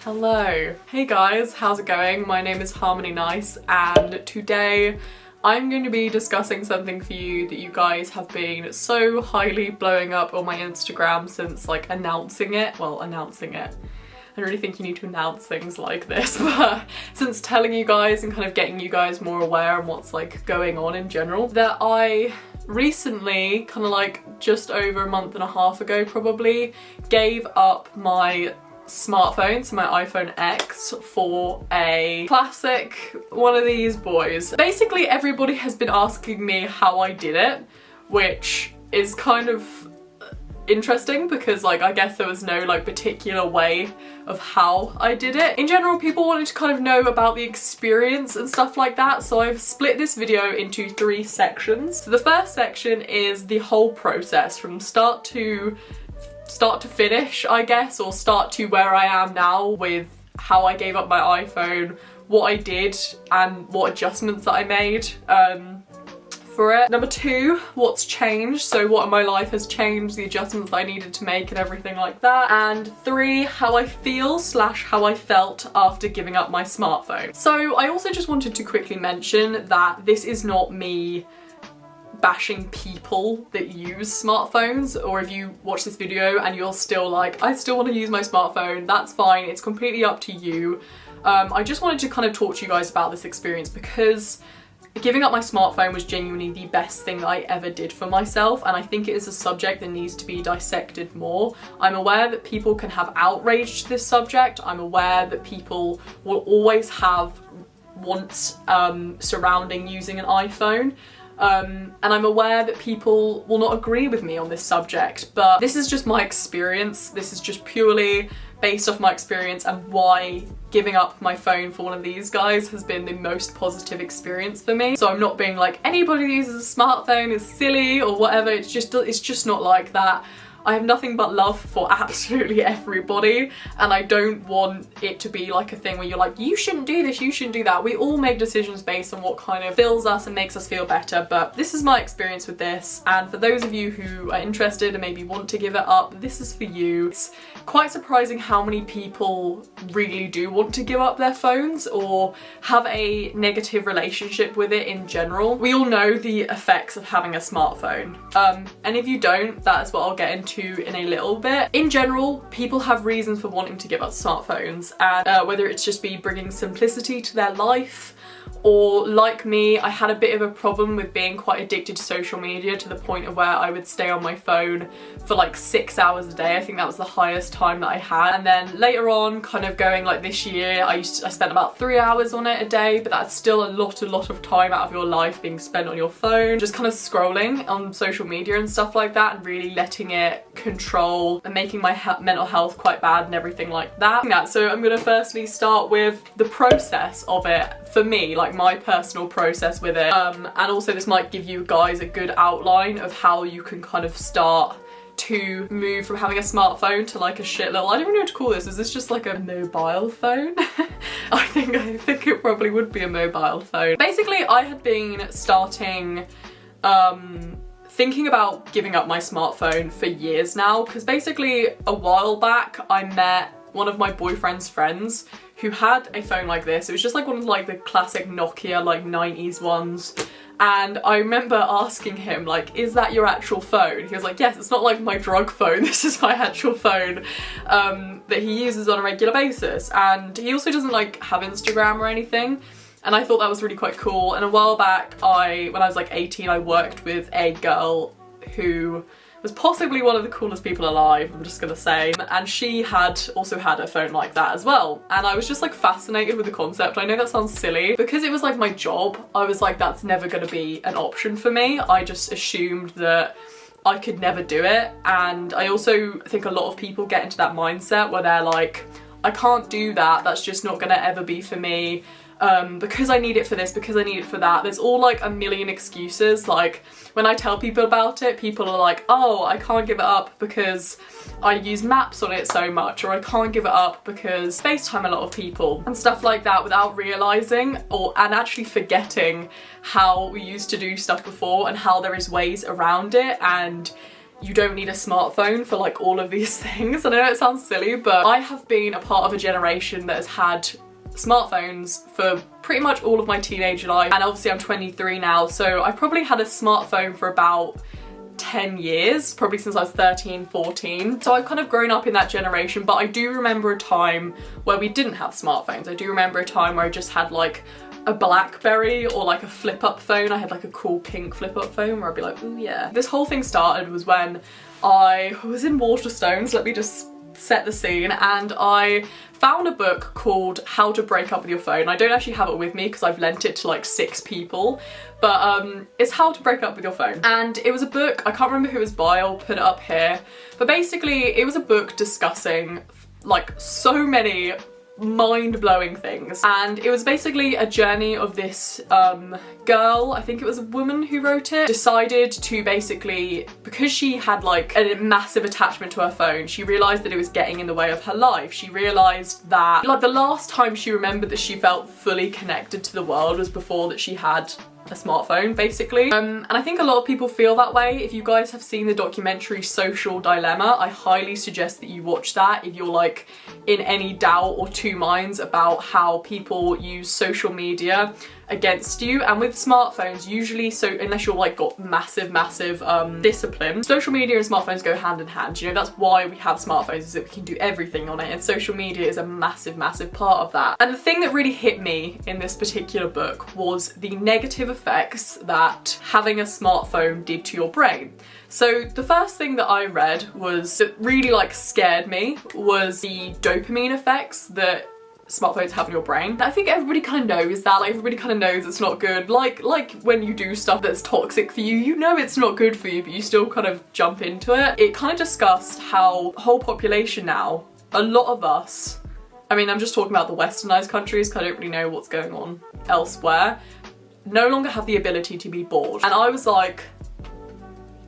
Hello. Hey guys, how's it going? My name is Harmony Nice and today I'm going to be discussing something for you that you guys have been so highly blowing up on my Instagram since like announcing it. I don't really think you need to announce things like this, but since telling you guys and kind of getting you guys more aware on what's like going on in general, that I recently, kind of like just over a month and a half ago probably, gave up my smartphone, so my iPhone X, for a classic one of these boys. Basically everybody has been asking me how I did it, which is kind of interesting because like I guess there was no like particular way of how I did it. In general, people wanted to kind of know about the experience and stuff like that, so I've split this video into 3 sections. So the first section is the whole process from start to finish, I guess, or start to where I am now with how I gave up my iPhone, what I did and what adjustments that I made for it. Number 2, what's changed, so what in my life has changed, the adjustments that I needed to make and everything like that. And 3, how I feel / how I felt after giving up my smartphone. So I also just wanted to quickly mention that this is not me bashing people that use smartphones, or if you watch this video and you're still like, I still want to use my smartphone, that's fine, it's completely up to you. I just wanted to kind of talk to you guys about this experience because giving up my smartphone was genuinely the best thing that I ever did for myself, and I think it is a subject that needs to be dissected more. I'm aware that people can have outrage to this subject. I'm aware that people will always have wants surrounding using an iPhone. And I'm aware that people will not agree with me on this subject, but this is just my experience. This is just purely based off my experience and why giving up my phone for one of these guys has been the most positive experience for me. So I'm not being like, anybody who uses a smartphone is silly or whatever. It's just not like that. I have nothing but love for absolutely everybody, and I don't want it to be like a thing where you're like, you shouldn't do this, you shouldn't do that. We all make decisions based on what kind of fills us and makes us feel better, but this is my experience with this, and for those of you who are interested and maybe want to give it up, this is for you. It's quite surprising how many people really do want to give up their phones or have a negative relationship with it in general. We all know the effects of having a smartphone, and if you don't, that is what I'll get into in a little bit. In general, people have reasons for wanting to give up smartphones, and whether it's just be bringing simplicity to their life, or like me, I had a bit of a problem with being quite addicted to social media to the point of where I would stay on my phone for like 6 hours a day. I think that was the highest time that I had. And then later on, kind of going like this year, I spent about 3 hours on it a day, but that's still a lot of time out of your life being spent on your phone, just kind of scrolling on social media and stuff like that, and really letting it control and making my mental health quite bad and everything like that. So I'm gonna firstly start with the process of it for me, like my personal process with it, and also this might give you guys a good outline of how you can kind of start to move from having a smartphone to like a shit little, I don't even know what to call this. Is this just like a mobile phone? I think it probably would be a mobile phone. Basically, I had been starting thinking about giving up my smartphone for years now, because basically a while back I met one of my boyfriend's friends who had a phone like this. It was just like one of like the classic Nokia like 90s ones, and I remember asking him like, is that your actual phone? He was like, yes, it's not like my drug phone, this is my actual phone that he uses on a regular basis. And he also doesn't like have Instagram or anything, and I thought that was really quite cool. And a while back, when I was like 18, I worked with a girl who was possibly one of the coolest people alive, I'm just gonna say, and she had also had a phone like that as well, and I was just like fascinated with the concept. I know that sounds silly, because it was like my job, I was like, that's never gonna be an option for me. I just assumed that I could never do it, and I also think a lot of people get into that mindset where they're like, I can't do that, that's just not gonna ever be for me, because I need it for this, because I need it for that. There's all like a million excuses. Like when I tell people about it, people are like, oh, I can't give it up because I use maps on it so much, or I can't give it up because FaceTime a lot of people and stuff like that, without realising and actually forgetting how we used to do stuff before and how there is ways around it, and you don't need a smartphone for like all of these things. And I know it sounds silly, but I have been a part of a generation that has had smartphones for pretty much all of my teenage life, and obviously I'm 23 now, so I've probably had a smartphone for about 10 years, probably since I was 13, 14. So I've kind of grown up in that generation, but I do remember a time where we didn't have smartphones. I do remember a time where I just had like a BlackBerry or like a flip-up phone. I had like a cool pink flip-up phone where I'd be like, oh yeah. This whole thing started was when I was in Waterstones, let me just set the scene, and I found a book called How to Break Up With Your Phone. I don't actually have it with me because I've lent it to like 6 people, but it's How to Break Up With Your Phone. And it was a book, I can't remember who it was by, I'll put it up here, but basically it was a book discussing like so many mind-blowing things, and it was basically a journey of this girl, I think it was a woman who wrote it, decided to basically, because she had like a massive attachment to her phone, she realised that it was getting in the way of her life. She realised that like the last time she remembered that she felt fully connected to the world was before that she had a smartphone, basically. And I think a lot of people feel that way. If you guys have seen the documentary Social Dilemma, I highly suggest that you watch that if you're like in any doubt or two minds about how people use social media against you. And with smartphones, usually, so unless you're like got massive discipline, social media and smartphones go hand in hand. You know, that's why we have smartphones, is that we can do everything on it, and social media is a massive part of that. And the thing that really hit me in this particular book was the negative effects that having a smartphone did to your brain. So the first thing that I read was, that really like scared me, was the dopamine effects that smartphones have in your brain. I think everybody kind of knows that, like everybody kind of knows it's not good. Like when you do stuff that's toxic for you, you know it's not good for you, but you still kind of jump into it. It kind of discussed how the whole population now, a lot of us, I mean I'm just talking about the westernized countries because I don't really know what's going on elsewhere, no longer have the ability to be bored. And I was like,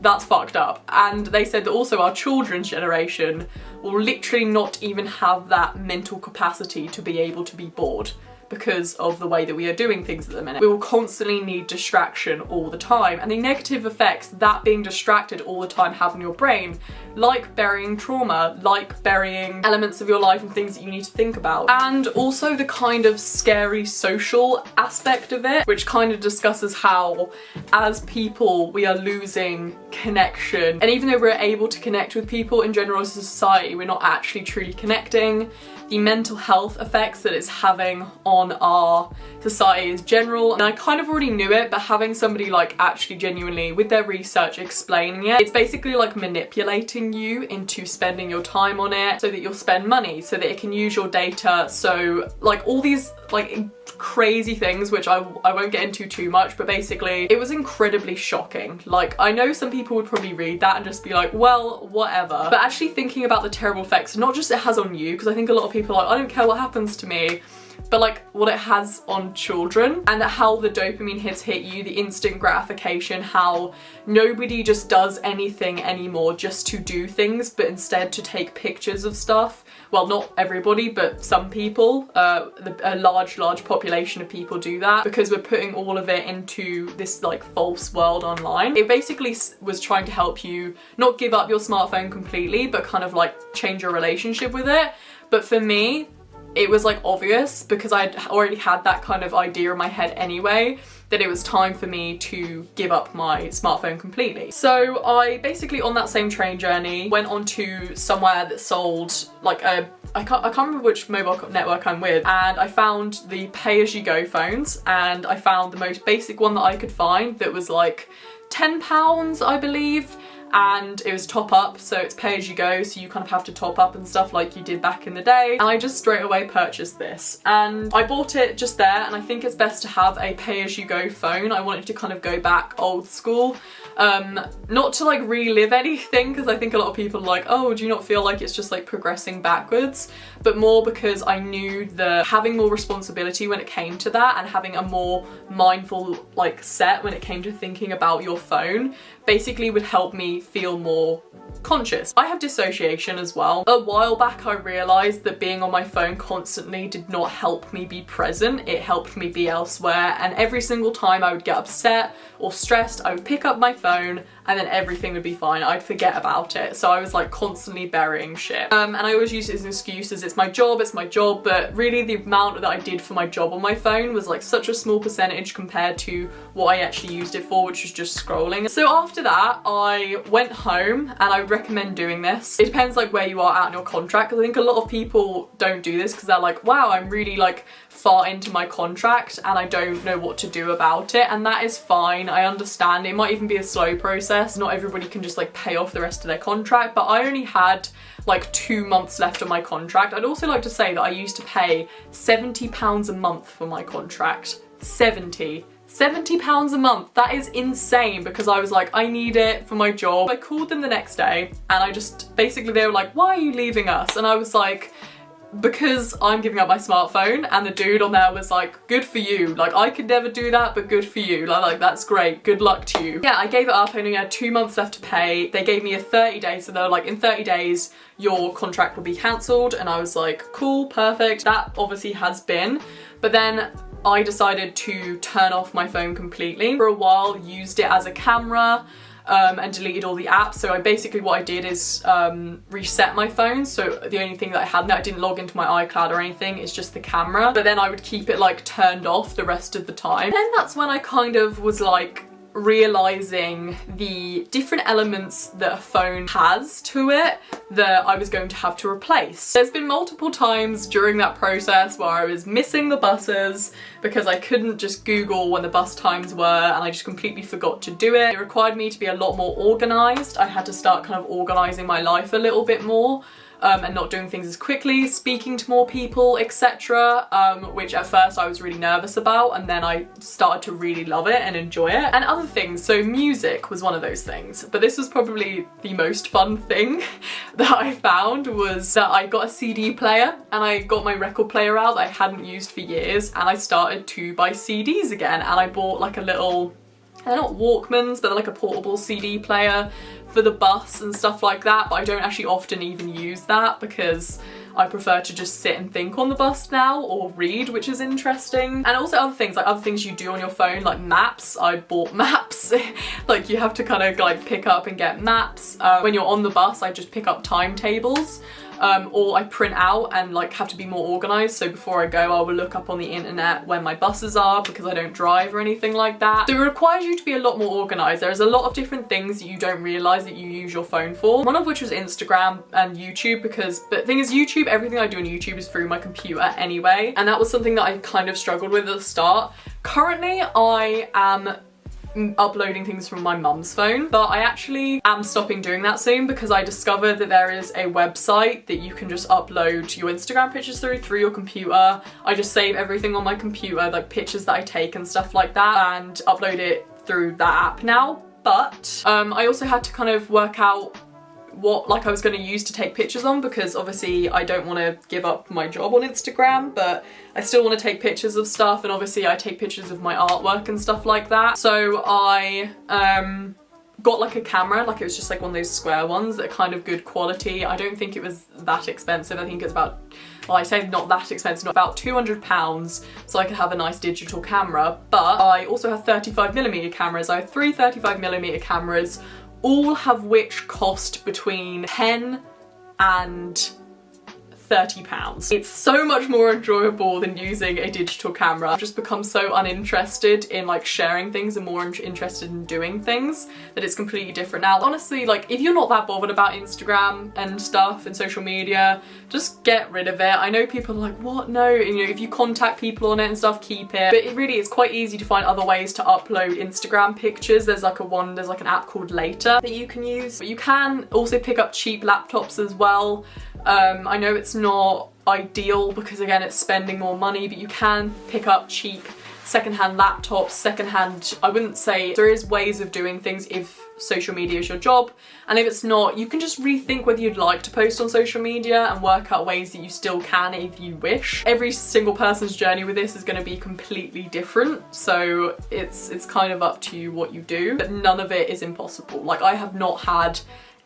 that's fucked up. And they said that also our children's generation will literally not even have that mental capacity to be able to be bored because of the way that we are doing things at the minute. We will constantly need distraction all the time, and the negative effects that being distracted all the time have on your brain, like burying trauma, like burying elements of your life and things that you need to think about. And also the kind of scary social aspect of it, which kind of discusses how as people we are losing connection, and even though we're able to connect with people in general as a society, we're not actually truly connecting. The mental health effects that it's having on our society as general. And I kind of already knew it, but having somebody like actually genuinely with their research explaining it, it's basically like manipulating you into spending your time on it so that you'll spend money, so that it can use your data. So like all these like crazy things, which I won't get into too much, but basically it was incredibly shocking. Like I know some people would probably read that and just be like, well, whatever. But actually thinking about the terrible effects, not just it has on you, because I think a lot of people are like, I don't care what happens to me, but like what it has on children, and how the dopamine hits hit you, the instant gratification, how nobody just does anything anymore just to do things, but instead to take pictures of stuff. Well, not everybody, but some people, a large population of people do that because we're putting all of it into this like false world online. It basically was trying to help you not give up your smartphone completely, but kind of like change your relationship with it. But for me, it was like obvious, because I'd already had that kind of idea in my head anyway, that it was time for me to give up my smartphone completely. So I basically, on that same train journey, went on to somewhere that sold like I can't remember which mobile network I'm with, and I found the pay-as-you-go phones, and I found the most basic one that I could find that was like £10, I believe. And it was top up, so it's pay as you go, so you kind of have to top up and stuff like you did back in the day. And I just straight away purchased this, and I bought it just there, and I think it's best to have a pay as you go phone. I wanted to kind of go back old school, not to like relive anything, because I think a lot of people are like, oh, do you not feel like it's just like progressing backwards? But more because I knew that having more responsibility when it came to that, and having a more mindful like set when it came to thinking about your phone, basically would help me feel more conscious. I have dissociation as well. A while back I realised that being on my phone constantly did not help me be present, it helped me be elsewhere, and every single time I would get upset or stressed, I would pick up my phone and then everything would be fine. I'd forget about it. So I was like constantly burying shit. And I always use it as an excuse as it's my job, but really the amount that I did for my job on my phone was like such a small percentage compared to what I actually used it for, which was just scrolling. So after that, I went home, and I would recommend doing this. It depends like where you are at in your contract, because I think a lot of people don't do this because they're like, wow, I'm really like far into my contract and I don't know what to do about it, and that is fine. I understand it might even be a slow process. Not everybody can just like pay off the rest of their contract, but I only had like 2 months left on my contract. I'd also like to say that I used to pay £70 a month for my contract. £70 a month. That is insane, because I was like, I need it for my job. I called them the next day and I just basically, they were like, why are you leaving us? And I was like, because I'm giving up my smartphone. And the dude on there was like, good for you, like I could never do that, but good for you, like that's great, good luck to you. Yeah, I gave it up. I only had 2 months left to pay. They gave me a 30 days, so they were like, in 30 days your contract will be cancelled, and I was like, cool, perfect. That obviously has been, but then I decided to turn off my phone completely. For a while, used it as a camera, and deleted all the apps. So what I did is reset my phone. So the only thing that I had, I didn't log into my iCloud or anything, it's just the camera. But then I would keep it like turned off the rest of the time. And that's when I kind of was like realizing the different elements that a phone has to it that I was going to have to replace. There's been multiple times during that process where I was missing the buses because I couldn't just Google when the bus times were, and I just completely forgot to do it. It required me to be a lot more organized. I had to start kind of organizing my life a little bit more. And not doing things as quickly, speaking to more people, etc. Which at first I was really nervous about, and then I started to really love it and enjoy it. And other things, so music was one of those things. But this was probably the most fun thing that I found, was that I got a CD player and I got my record player out that I hadn't used for years, and I started to buy CDs again, and I bought like a little, they're not Walkmans, but they're like a portable CD player for the bus and stuff like that, but I don't actually often even use that because I prefer to just sit and think on the bus now, or read, which is interesting. And also other things you do on your phone, like maps. I bought maps. Like you have to kind of like pick up and get maps. When you're on the bus, I just pick up timetables. Or I print out and like have to be more organized, so before I go I will look up on the internet when my buses are, because I don't drive or anything like that. So it requires you to be a lot more organized. There's a lot of different things that you don't realize that you use your phone for, one of which was Instagram and YouTube, but the thing is, YouTube, everything I do on YouTube is through my computer anyway, and that was something that I kind of struggled with at the start. Currently I am uploading things from my mum's phone, but I actually am stopping doing that soon, because I discovered that there is a website that you can just upload your Instagram pictures through your computer. I just save everything on my computer, like pictures that I take and stuff like that, and upload it through that app now. But I also had to kind of work out what like I was going to use to take pictures on, because obviously I don't want to give up my job on Instagram, but I still want to take pictures of stuff, and obviously I take pictures of my artwork and stuff like that. So I got like a camera, like it was just like one of those square ones that are kind of good quality. I don't think it was that expensive. I think it's about, well, I say not that expensive, not about £200, so I could have a nice digital camera. But I also have 35mm cameras. I have 3 35mm cameras, all have which cost between £10 and £30. It's so much more enjoyable than using a digital camera. I've just become so uninterested in like sharing things and more interested in doing things that it's completely different now. Honestly, like if you're not that bothered about Instagram and stuff and social media, just get rid of it. I know people are like, what? No, and, you know, if you contact people on it and stuff, keep it. But it really is quite easy to find other ways to upload Instagram pictures. There's like an app called Later that you can use. But you can also pick up cheap laptops as well. I know it's not ideal because again it's spending more money, but you can pick up cheap secondhand laptops, I wouldn't say, there is ways of doing things if social media is your job, and if it's not, you can just rethink whether you'd like to post on social media and work out ways that you still can if you wish. Every single person's journey with this is going to be completely different, so it's kind of up to you what you do, but none of it is impossible. Like, I have not had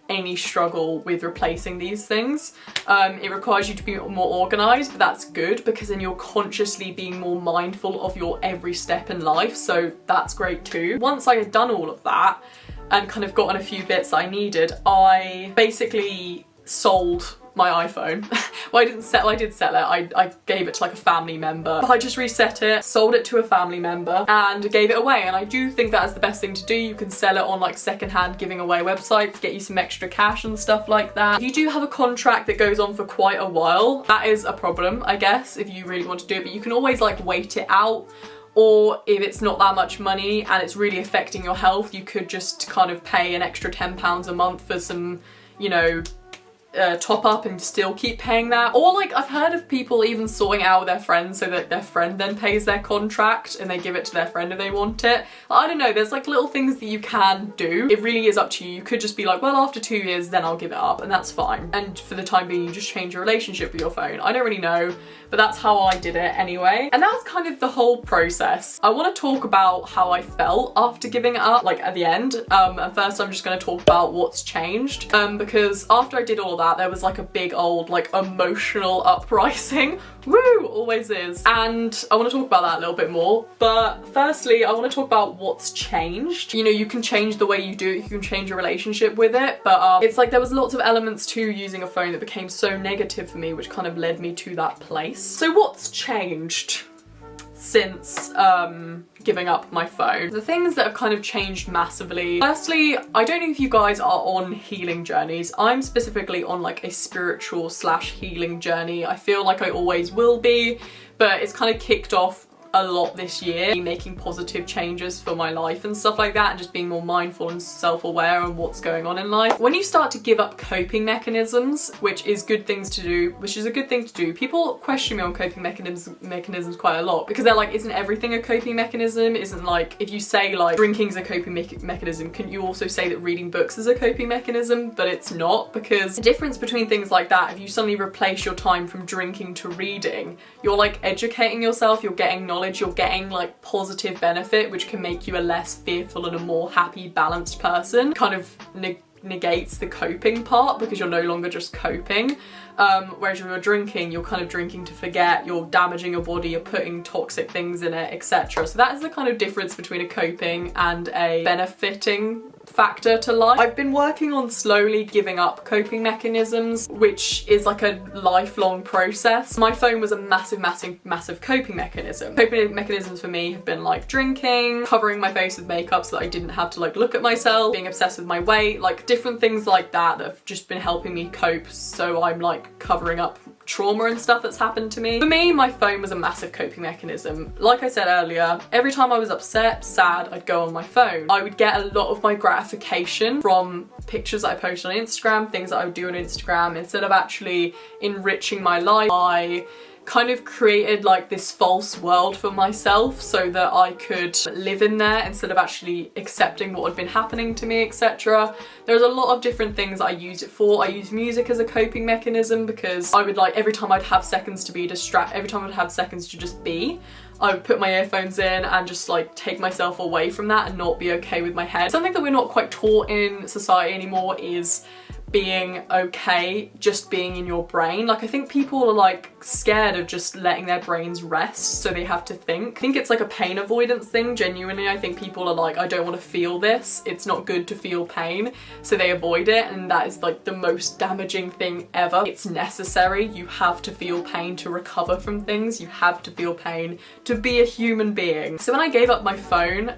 any struggle with replacing these things. It requires you to be more organized, but that's good because then you're consciously being more mindful of your every step in life, so that's great too. Once I had done all of that and kind of gotten a few bits that I needed, I basically sold my iPhone. Well, I did sell it. I gave it to like a family member, but I just reset it, sold it to a family member and gave it away. And I do think that is the best thing to do. You can sell it on like secondhand giving away websites, get you some extra cash and stuff like that. If you do have a contract that goes on for quite a while, that is a problem, I guess, if you really want to do it, but you can always like wait it out. Or if it's not that much money and it's really affecting your health, you could just kind of pay an extra £10 a month for some, you know, top up and still keep paying that. Or like, I've heard of people even sorting out with their friends so that their friend then pays their contract and they give it to their friend if they want it. I don't know, there's like little things that you can do. It really is up to you. You could just be like, well, after 2 years then I'll give it up, and that's fine. And for the time being, you just change your relationship with your phone. I don't really know, but that's how I did it anyway. And that was kind of the whole process. I want to talk about how I felt after giving it up, like at the end. And first I'm just going to talk about what's changed, because after I did all that, there was like a big old like emotional uprising. Woo, always is. And I want to talk about that a little bit more. But firstly, I want to talk about what's changed. You know, you can change the way you do it, you can change your relationship with it, but it's like there was lots of elements to using a phone that became so negative for me, which kind of led me to that place. So what's changed since giving up my phone? The things that have kind of changed massively. Firstly, I don't know if you guys are on healing journeys. I'm specifically on like a spiritual / healing journey. I feel like I always will be, but it's kind of kicked off a lot this year, making positive changes for my life and stuff like that, and just being more mindful and self-aware of what's going on in life. When you start to give up coping mechanisms, which is a good thing to do, people question me on coping mechanisms quite a lot, because they're like, isn't everything a coping mechanism? Isn't like, if you say like drinking's a coping mechanism, can you also say that reading books is a coping mechanism? But it's not, because the difference between things like that, if you suddenly replace your time from drinking to reading, you're like educating yourself, you're getting knowledge, you're getting like positive benefit, which can make you a less fearful and a more happy, balanced person. Kind of negates the coping part, because you're no longer just coping. Whereas if you're drinking, you're kind of drinking to forget, you're damaging your body, you're putting toxic things in it, etc. So that is the kind of difference between a coping and a benefiting factor to life. I've been working on slowly giving up coping mechanisms, which is like a lifelong process. My phone was a massive coping mechanism. Coping mechanisms for me have been like drinking, covering my face with makeup so that I didn't have to like look at myself, being obsessed with my weight, like different things like that that have just been helping me cope, so I'm like covering up trauma and stuff that's happened to me. For me, my phone was a massive coping mechanism. Like I said earlier, every time I was upset, sad, I'd go on my phone. I would get a lot of my gratification from pictures that I post on Instagram, things that I would do on Instagram. Instead of actually enriching my life, I kind of created like this false world for myself so that I could live in there instead of actually accepting what had been happening to me, etc. There's a lot of different things I use it for. I use music as a coping mechanism, because I would like, every time I'd have seconds to be every time I'd have seconds to just be, I would put my earphones in and just like take myself away from that and not be okay with my head. Something that we're not quite taught in society anymore is being okay just being in your brain. Like, I think people are like scared of just letting their brains rest, so they have to think. I think it's like a pain avoidance thing, genuinely. I think people are like, I don't want to feel this, it's not good to feel pain, so they avoid it, and that is like the most damaging thing ever. It's necessary. You have to feel pain to recover from things. You have to feel pain to be a human being. So when I gave up my phone,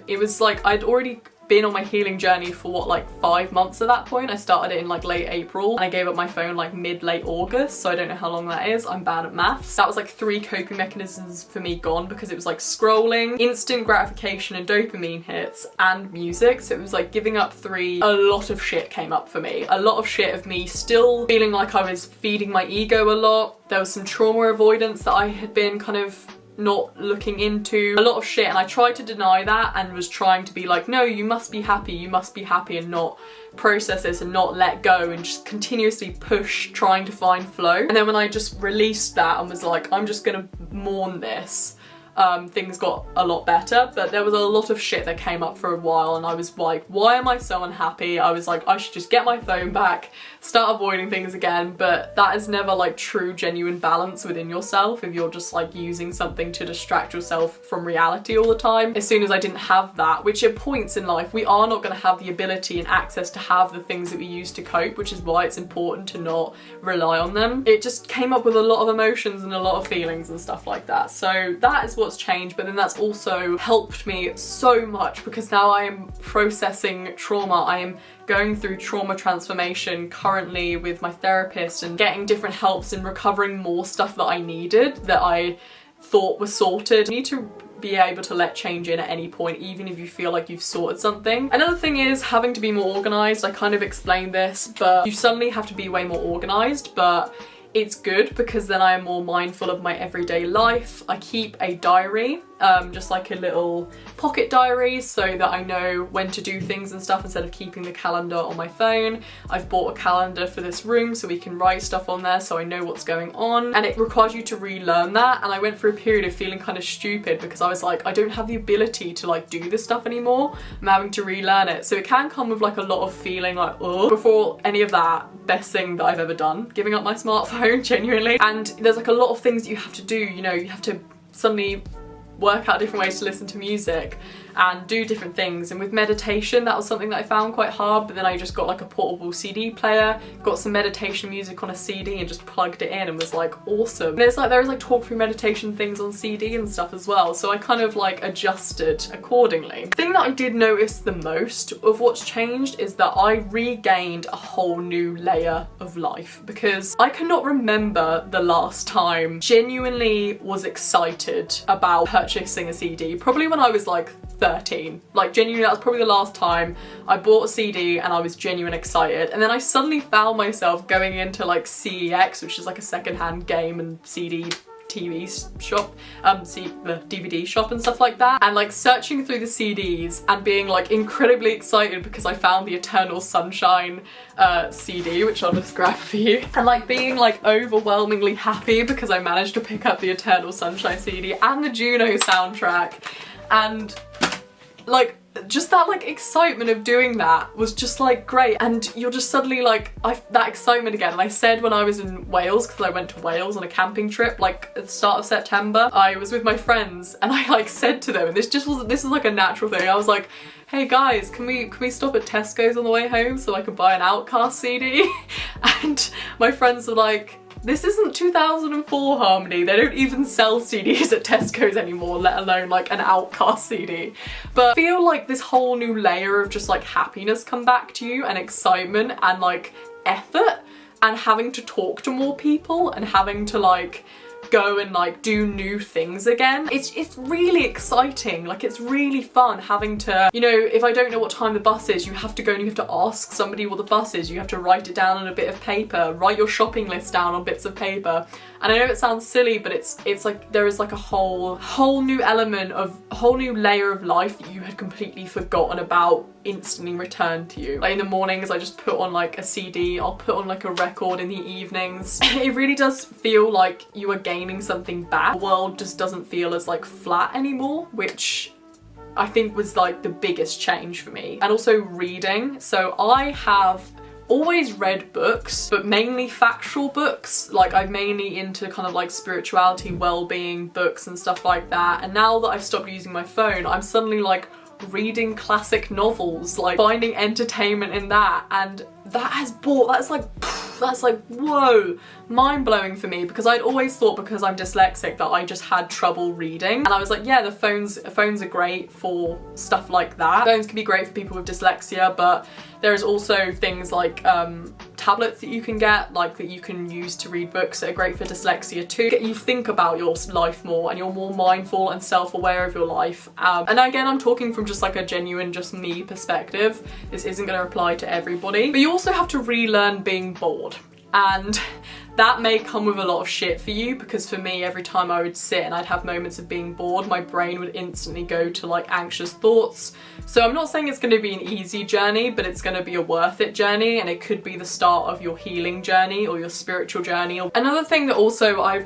it was like I'd already been on my healing journey for what, like 5 months at that point. I started it in like late April and I gave up my phone like mid-late August, so I don't know how long that is. I'm bad at maths. That was like 3 coping mechanisms for me gone, because it was like scrolling, instant gratification and dopamine hits, and music. So it was like giving up 3. A lot of shit came up for me. A lot of shit of me still feeling like I was feeding my ego a lot. There was some trauma avoidance that I had been kind of not looking into a lot of shit, and I tried to deny that and was trying to be like, no, you must be happy, and not process this and not let go and just continuously push trying to find flow. And then when I just released that and was like, I'm just gonna mourn this, things got a lot better. But there was a lot of shit that came up for a while, and I was like, why am I so unhappy? I was like, I should just get my phone back, start avoiding things again. But that is never like true genuine balance within yourself if you're just like using something to distract yourself from reality all the time. As soon as I didn't have that, which at points in life we are not going to have the ability and access to have the things that we use to cope, which is why it's important to not rely on them. It just came up with a lot of emotions and a lot of feelings and stuff like that. So that is what's changed, but then that's also helped me so much because now I am processing trauma. I am going through trauma transformation currently with my therapist and getting different helps and recovering more stuff that I needed that I thought was sorted. You need to be able to let change in at any point, even if you feel like you've sorted something. Another thing is having to be more organized. I kind of explained this, but you suddenly have to be way more organized, but it's good because then I am more mindful of my everyday life. I keep a diary, just like a little pocket diary, so that I know when to do things and stuff instead of keeping the calendar on my phone. I've bought a calendar for this room so we can write stuff on there so I know what's going on, and it requires you to relearn that. And I went through a period of feeling kind of stupid because I was like, I don't have the ability to like do this stuff anymore. I'm having to relearn it. So it can come with like a lot of feeling like, oh. Before any of that, best thing that I've ever done, giving up my smartphone, genuinely. And there's like a lot of things that you have to do, you know, you have to suddenly work out different ways to listen to music and do different things. And with meditation, that was something that I found quite hard, but then I just got like a portable CD player, got some meditation music on a CD and just plugged it in and was like, awesome. And there's like talk through meditation things on CD and stuff as well, so I kind of like adjusted accordingly. The thing that I did notice the most of what's changed is that I regained a whole new layer of life, because I cannot remember the last time genuinely was excited about purchasing a CD. Probably when I was like 13. Like genuinely, that was probably the last time I bought a CD and I was genuinely excited. And then I suddenly found myself going into like CEX, which is like a secondhand game and CD TV shop, the DVD shop and stuff like that, and like searching through the CDs and being like incredibly excited because I found the Eternal Sunshine CD, which I'll just grab for you, and like being like overwhelmingly happy because I managed to pick up the Eternal Sunshine CD and the Juno soundtrack. And like just that like excitement of doing that was just like great, and you're just suddenly like that excitement again. And I said when I was in Wales, because I went to Wales on a camping trip like at the start of September, I was with my friends and I like said to them, and this is like a natural thing, I was like, hey guys, can we stop at Tesco's on the way home so I can buy an Outcast CD? And my friends were like, this isn't 2004, Harmony. They don't even sell CDs at Tesco's anymore, let alone like an Outcast CD. But I feel like this whole new layer of just like happiness come back to you, and excitement and like effort, and having to talk to more people and having to like go and like do new things again. It's really exciting. Like it's really fun having to, you know, if I don't know what time the bus is, you have to go and you have to ask somebody what the bus is. You have to write it down on a bit of paper, write your shopping list down on bits of paper. And I know it sounds silly, but it's like there is like a whole new element of a whole new layer of life that you had completely forgotten about instantly returned to you. Like in the mornings I just put on like a CD, I'll put on like a record in the evenings. It really does feel like you are gaining something back. The world just doesn't feel as like flat anymore, which I think was like the biggest change for me. And also reading. So I have always read books, but mainly factual books. Like I'm mainly into kind of like spirituality, well-being books and stuff like that. And now that I've stopped using my phone, I'm suddenly like reading classic novels, like finding entertainment in that, and that's like whoa, mind-blowing for me, because I'd always thought because I'm dyslexic that I just had trouble reading, and I was like, yeah, the phones are great for stuff like that. Phones can be great for people with dyslexia, but there's also things like tablets that you can get, like that you can use to read books that are great for dyslexia too. You think about your life more and you're more mindful and self-aware of your life. And again, I'm talking from just like a genuine, just me perspective. This isn't going to apply to everybody. But you also have to relearn being bored. And that may come with a lot of shit for you, because for me, every time I would sit and I'd have moments of being bored, my brain would instantly go to like anxious thoughts. So I'm not saying it's going to be an easy journey, but it's going to be a worth it journey, and it could be the start of your healing journey or your spiritual journey. Another thing that also I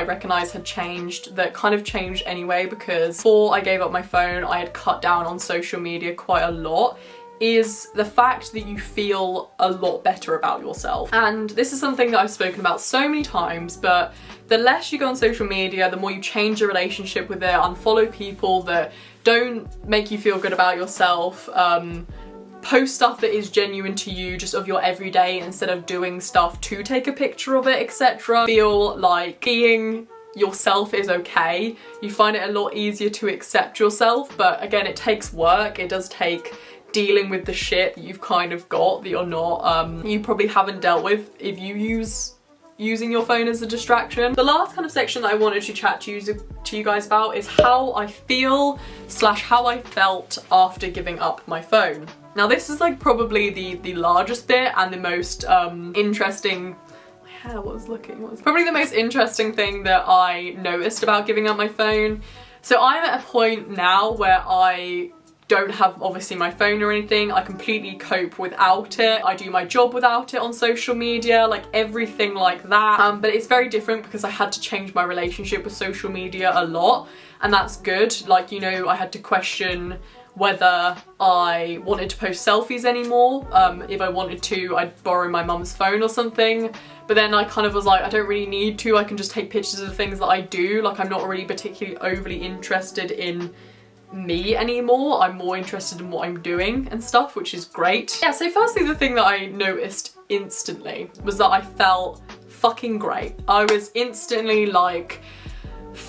recognize had changed, that kind of changed anyway, because before I gave up my phone, I had cut down on social media quite a lot, is the fact that you feel a lot better about yourself. And this is something that I've spoken about so many times, but the less you go on social media, the more you change your relationship with it, unfollow people that don't make you feel good about yourself, post stuff that is genuine to you, just of your everyday, instead of doing stuff to take a picture of it, etc. Feel like being yourself is okay. You find it a lot easier to accept yourself, but again, it takes work. It does take dealing with the shit that you've kind of got that you're not, you probably haven't dealt with if you using your phone as a distraction. The last kind of section that I wanted to chat to you guys about is how I feel / how I felt after giving up my phone. Now this is like probably the largest bit and the most interesting. My hair was probably the most interesting thing that I noticed about giving up my phone. So I'm at a point now where I don't have obviously my phone or anything. I completely cope without it. I do my job without it on social media, like everything like that. But it's very different because I had to change my relationship with social media a lot, and that's good. Like, you know, I had to question whether I wanted to post selfies anymore. If I wanted to, I'd borrow my mum's phone or something. But then I kind of was like, I don't really need to. I can just take pictures of the things that I do. Like, I'm not really particularly overly interested in me anymore. I'm more interested in what I'm doing and stuff, which is great. Yeah, so firstly, the thing that I noticed instantly was that I felt fucking great. I was instantly like,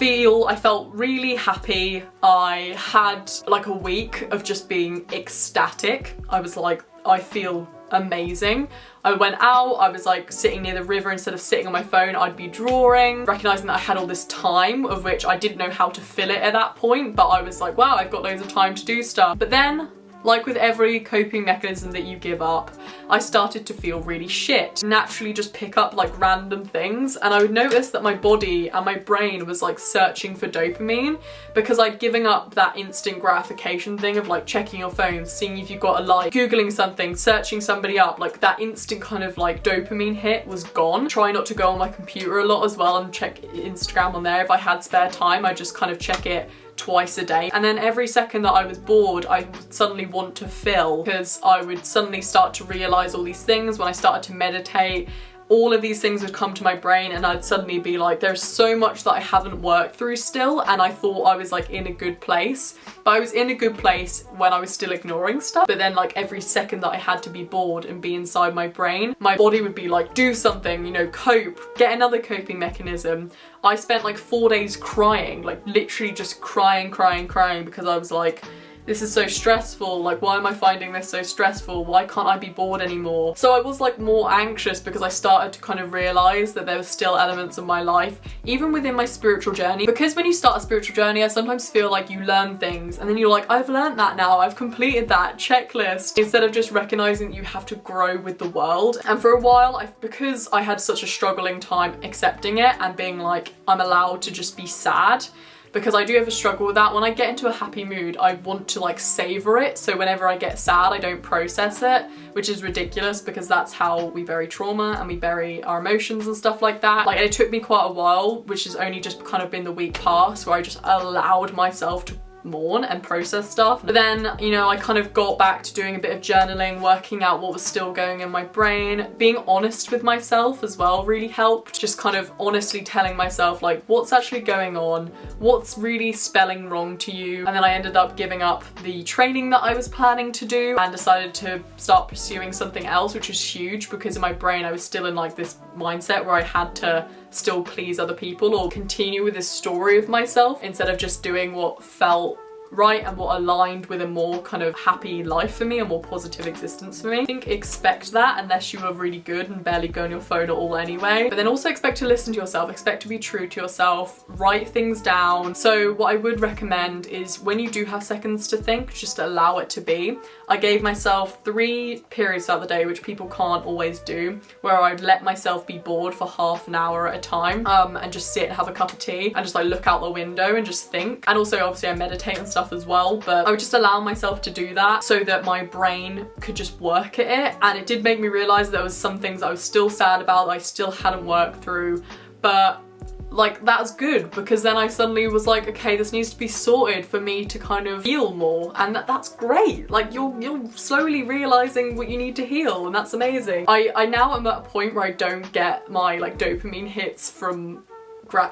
I felt really happy. I had like a week of just being ecstatic. I was like, I feel amazing. I went out, I was like sitting near the river. Instead of sitting on my phone, I'd be drawing, recognizing that I had all this time, of which I didn't know how to fill it at that point, but I was like, wow, I've got loads of time to do stuff. But then, like with every coping mechanism that you give up, I started to feel really shit. Naturally just pick up like random things, and I would notice that my body and my brain was like searching for dopamine, because I'd given up that instant gratification thing of like checking your phone, seeing if you got a like, googling something, searching somebody up. Like that instant kind of like dopamine hit was gone. Try not to go on my computer a lot as well and check Instagram on there. If I had spare time, I just kind of check it twice a day, and then every second that I was bored, I would suddenly want to fill, because I would suddenly start to realize all these things. When I started to meditate, all of these things would come to my brain, and I'd suddenly be like, there's so much that I haven't worked through still, and I thought I was like in a good place. But I was in a good place when I was still ignoring stuff. But then like every second that I had to be bored and be inside my brain, my body would be like, do something, you know, cope, get another coping mechanism. I spent like 4 days crying, like literally just crying, because I was like, this is so stressful. Like, why am I finding this so stressful? Why can't I be bored anymore? So I was like more anxious, because I started to kind of realize that there were still elements of my life, even within my spiritual journey. Because when you start a spiritual journey, I sometimes feel like you learn things and then you're like, I've learned that now, I've completed that checklist, instead of just recognizing that you have to grow with the world. And for a while, because I had such a struggling time accepting it and being like, I'm allowed to just be sad, because I do have a struggle with that. When I get into a happy mood, I want to like savor it. So whenever I get sad, I don't process it, which is ridiculous, because that's how we bury trauma and we bury our emotions and stuff like that. Like, it took me quite a while, which has only just kind of been the week past, where I just allowed myself to mourn and process stuff. But then, you know, I kind of got back to doing a bit of journaling, working out what was still going in my brain. Being honest with myself as well really helped. Just kind of honestly telling myself like, what's actually going on, what's really spelling wrong to you. And then I ended up giving up the training that I was planning to do and decided to start pursuing something else, which was huge, because in my brain I was still in like this mindset where I had to still please other people or continue with this story of myself, instead of just doing what felt right and what aligned with a more kind of happy life for me, a more positive existence for me. I think expect that unless you are really good and barely go on your phone at all anyway. But then also expect to listen to yourself, expect to be true to yourself, write things down. So what I would recommend is when you do have seconds to think, just allow it to be. I gave myself 3 periods throughout the day, which people can't always do, where I'd let myself be bored for half an hour at a time and just sit and have a cup of tea and just like look out the window and just think. And also obviously I meditate and stuff as well, but I would just allow myself to do that so that my brain could just work at it. And it did make me realise there was some things I was still sad about that I still hadn't worked through, but like that's good because then I suddenly was like, okay, this needs to be sorted for me to kind of heal more, and that's great. Like you're slowly realizing what you need to heal, and that's amazing. I now am at a point where I don't get my like dopamine hits from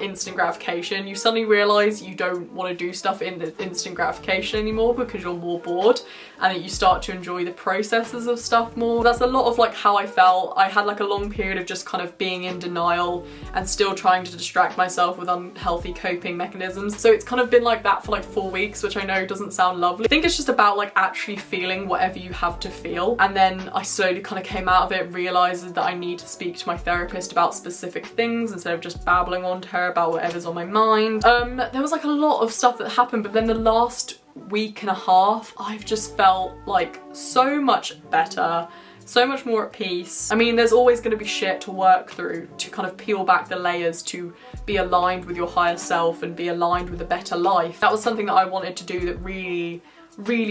instant gratification. You suddenly realize you don't want to do stuff in the instant gratification anymore because you're more bored, and that you start to enjoy the processes of stuff more. That's a lot of like how I felt. I had like a long period of just kind of being in denial and still trying to distract myself with unhealthy coping mechanisms. So it's kind of been like that for like 4 weeks, which I know doesn't sound lovely. I think it's just about like actually feeling whatever you have to feel. And then I slowly kind of came out of it, realized that I need to speak to my therapist about specific things instead of just babbling on to her about whatever's on my mind. There was like a lot of stuff that happened, but then the last week and a half I've just felt like so much better, so much more at peace. I mean, there's always going to be shit to work through, to kind of peel back the layers, to be aligned with your higher self and be aligned with a better life. That was something that I wanted to do that really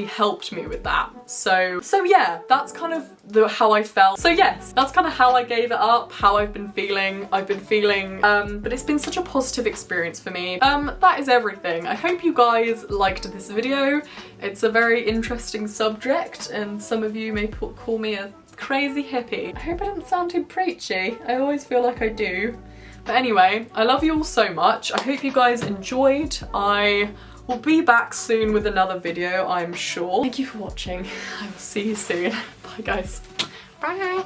helped me with that. So yeah, that's kind of how I felt. So yes, that's kind of how I gave it up, how I've been feeling, but it's been such a positive experience for me. That is everything. I hope you guys liked this video. It's a very interesting subject, and some of you may call me a crazy hippie. I hope I didn't sound too preachy. I always feel like I do. But anyway, I love you all so much. I hope you guys enjoyed. I will be back soon with another video, I'm sure. Thank you for watching. I will see you soon. Bye guys. Bye.